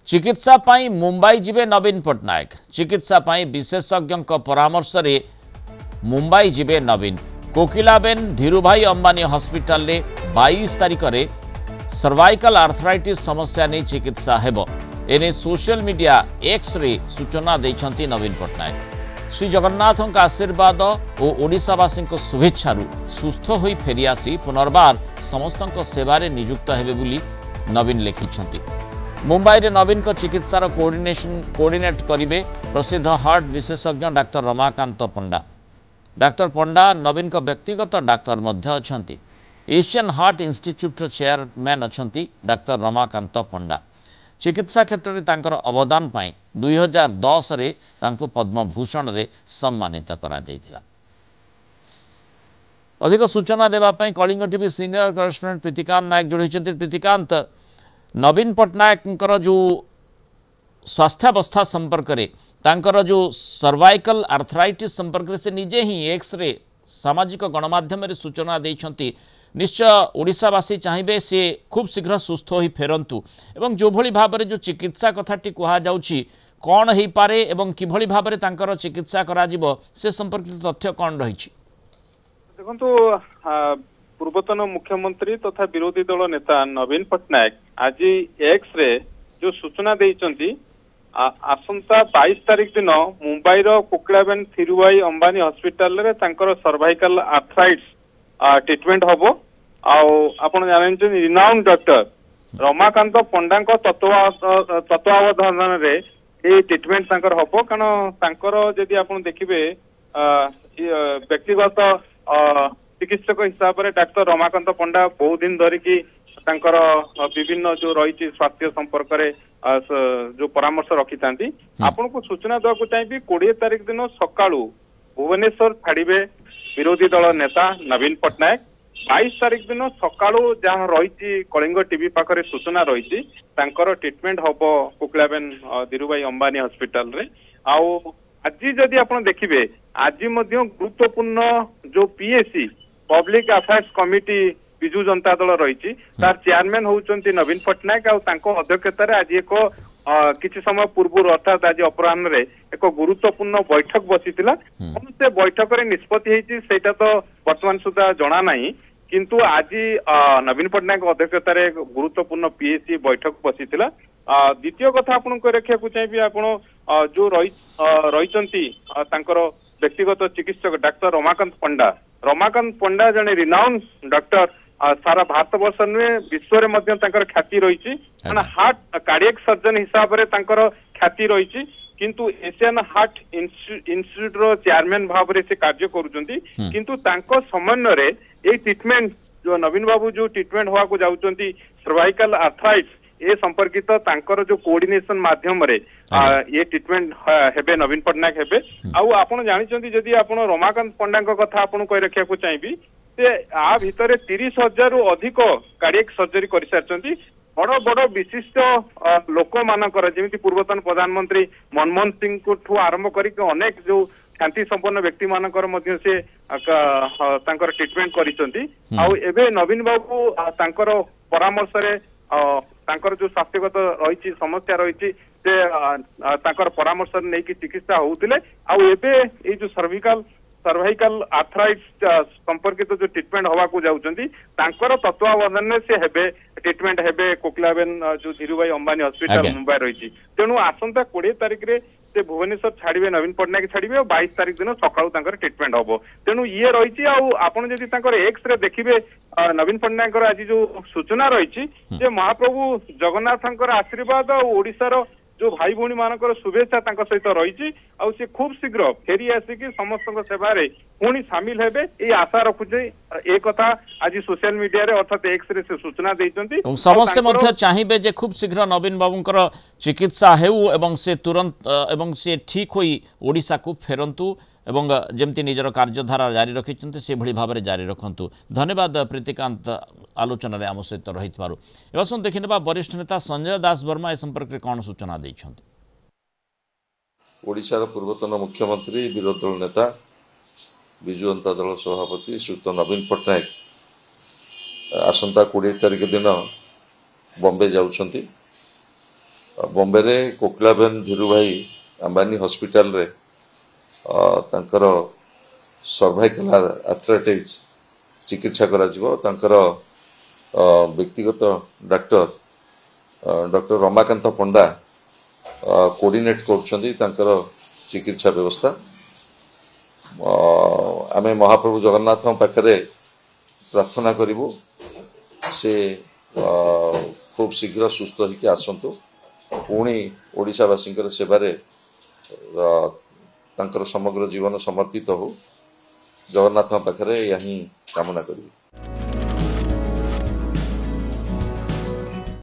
चिकित्सा पाई मुंबई जिबे नवीन पट्टनायक चिकित्सा पाई विशेषज्ञ परामर्श रे मुंबई जिबे नवीन कोकिलाबेन धीरूभाई अंबानी हॉस्पिटल ले 22 तारिख रे सर्वाइकल आर्थराइटिस समस्या नहीं चिकित्सा हेब एने सोशल मीडिया एक्स रे सूचना देइछंती नवीन पट्टनायक श्री जगन्नाथ का आशीर्वाद और ओडिशावासी शुभेच्छार सुस्थ हो फेरिआसी पुनर्बार समस्त सेवारे नियुक्त हेबे बोली नवीन लिखिछंती। मुंबई रे नवीन को चिकित्सार कोऑर्डिनेट करिवे प्रसिद्ध हार्ट विशेषज्ञ डाक्टर रमाकांत पंडा। डाक्टर पंडा नवीन को व्यक्तिगत डाक्टर मध्य अछंती। एशियन हार्ट इंस्टीट्यूट चेयरमैन अछंती डाक्टर रमाकांत पंडा। चिकित्सा क्षेत्र में तांकर अवदान पाई 2010 रे तांको पद्मभूषण रे सम्मानित करा दैथिला। अधिक सूचना देवा पाई Kalinga TV senior correspondent Pritikanta Nayak जोड़ी। प्रीतिकांत, नवीन पट्टनायक जो स्वास्थ्यावस्था संपर्क में तांकर जो सर्वाइकल आर्थराइटिस संपर्क से निजे ही एक्सरे सामाजिक गणमाध्यम रे सूचना देइछंती। निश्चय ओडिशावासी चाहिए सी खूब शीघ्र सुस्थ हो फेरंतु एवं जो भली भाव में जो चिकित्सा कथाटी कह जाउछि कौन हो पारे एवं किभली भाव में तांकर चिकित्सा करा जिवो से संपर्कित तथ्य कौन रही? देखो पूर्वतन मुख्यमंत्री तथा विरोधी दल नेता नवीन पट्टनायक आज एक्स रे जो सूचना देइछंती आसंता 22 तारिख दिन मुंबई रो कोकिलाबेन धीरूभाई अंबानी हॉस्पिटल रे तांकर सर्वाइकल आर्थराइटिस ट्रीटमेंट हबो। आपण जानछन रिनाउंड डॉक्टर रमाकांत पंडा तत्वावधान रे ए ट्रीटमेंट तांकर हबो। कारण तांकर जदि आपण देखिबे व्यक्तिगत चिकित्सक हिसाब से डाक्टर रमाकांत पंडा बहुत दिन धरिकी तांकर विभिन्न जो रही स्वास्थ्य संपर्क रे जो परामर्श रखी था आपन को सूचना देवा चाहिए 20 तारिख दिन सकाळू भुवनेश्वर छाड़े विरोधी दल नेता नवीन पट्टनायक 22 तारिख दिन सकाळू जहाँ रही कलिंग टीवी पाखरे सूचना रही ट्रीटमेंट हम कोकिलाबेन धीरूभाई अंबानी हॉस्पिटल रे। आज जदि आप देखिए आज गुरुत्वपूर्ण जो PSC public affairs committee Biju Janata Dal रही तार चेयरमैन होउचंती नवीन पट्टनायक अध्यक्षतार आज एक किसी समय पूर्व अर्थात आज अपराह्न रे एक गुरुत्वपूर्ण बैठक बसीथिला। से बैठक रे निष्पत्ति हेछि सेटा तो वर्तमान सुधा जना नहीं किंतु आज नवीन पट्टनायक अध्यक्षतार गुरुत्वपूर्ण पीएससी बैठक बसीथिला। द्वितीय कथा आपन को रखिया को चाहिए आपण जो रही व्यक्तिगत चिकित्सक डाक्टर रमाकांत पंडा जने रिनाउंड डॉक्टर सारा भारत वर्ष नुहे विश्व में ख्याति रही हार्ट कार्डियक सर्जन हिसाब से ख्याति रही किंतु एशियन हार्ट इंस्टीट्यूट रो चेयरमैन भाव से कार्य करुचंती किंतु तांको समन्वय रे ए ट्रीटमेंट जो नवीन बाबू जो ट्रीटमेंट होवा को जाउचंती सर्वाइकल आर्थराइटिस ए संपर्कित तांकर जो कोऑर्डिनेशन माध्यम रे ये ट्रीटमेंट हेबे नवीन पट्टनायक हेबे। आउ आपण जानिचंती जदि आपण रमाकांत पंडा कथा आपण कहि रखिया को चाहिए से आ भितर 30,000 रु अधिक कार्डियक सर्जरी कर सारचंती। बड़ बड़ विशिष्ट लोक मानकर जेमिति पूर्वतन प्रधानमंत्री मनमोहन सिंह को आरंभ करके अनेक जो ख्याति संपन्न व्यक्ति मानकर मध्य से तांकर ट्रीटमेंट करिसंती। आउ एबे नवीन बाबू तांकर परामर्श रे तांकर जो स्वास्थ्यगत रही समस्या रही तांकर परामर्श नहीं कि चिकित्सा होउतिले। आउ एबे ए जो सर्वाइकल आर्थराइटिस संपर्कित जो ट्रीटमेंट हवा को जाउचंती तांकर तत्वावधान से हेबे ट्रीटमेंट हेबे कोकिलाबेन जो धीरूभाई अंबानी हॉस्पिटल मुंबई रही। तेणु आसंता 20 तारिख रे से भुवनेश्वर छाड़े नवीन पट्टनायक छाड़े 22 तारिख दिन सकाळू ट्रीटमेंट हम। तेणु ये रही आपड़ जदि एक्स रे देखिए नवीन पट्टनायक आज जो सूचना रही महाप्रभु जगन्नाथ आशीर्वाद और ओडिशार जो भाई भौणी मानकर शुभेच्छा सहित रही से खूब शीघ्र फेरी आसिक समस्त सेवा पुणी सामिल हेबे ये आशा रखुचे। एक कथा आज सोशल मीडिया रे अर्थात एक्स रे से सूचना देइचंती समस्त मध्य चाहिए जे खूब शीघ्र नवीन बाबूंकर चिकित्सा हेउ एवं से तुरंत एवं से ठीक होई ओडिशा को फेरंतु एवं जमती निजर कार्यधारा जारी रखिंट से भली भाव में जारी रखु। धन्यवाद प्रीतिकांत आलोचन आम सहित रही। एवं देखने वरिष्ठ नेता संजय दास वर्मा ए संपर्क में कौन सूचना देइछंती? ओडिशार पूर्वतन मुख्यमंत्री विरोधी दल नेता विजु जनता दल सभापति श्रीयुक्त नवीन पट्टनायक आसंता 20 तारिख दिन बॉम्बे जाउछंती। बॉम्बे रे कोकिलाबेन धीरू भाई अंबानी हॉस्पिटल रे तांकर सर्वाइकल आर्थराइटिस चिकित्सा करा जिवो तांकर व्यक्तिगत डॉक्टर रमाकांत पंडा कोऑर्डिनेट करछन्ती तांकर चिकित्सा व्यवस्था आमे महाप्रभु जगन्नाथ पाखरे प्रार्थना करिवु से खूब शीघ्र सुस्थ होकर आसतु पुणी ओडिशावासी सेवारे तांकर समग्र जीवन समर्पित हो जगन्नाथ पाखरे यही कामना करी।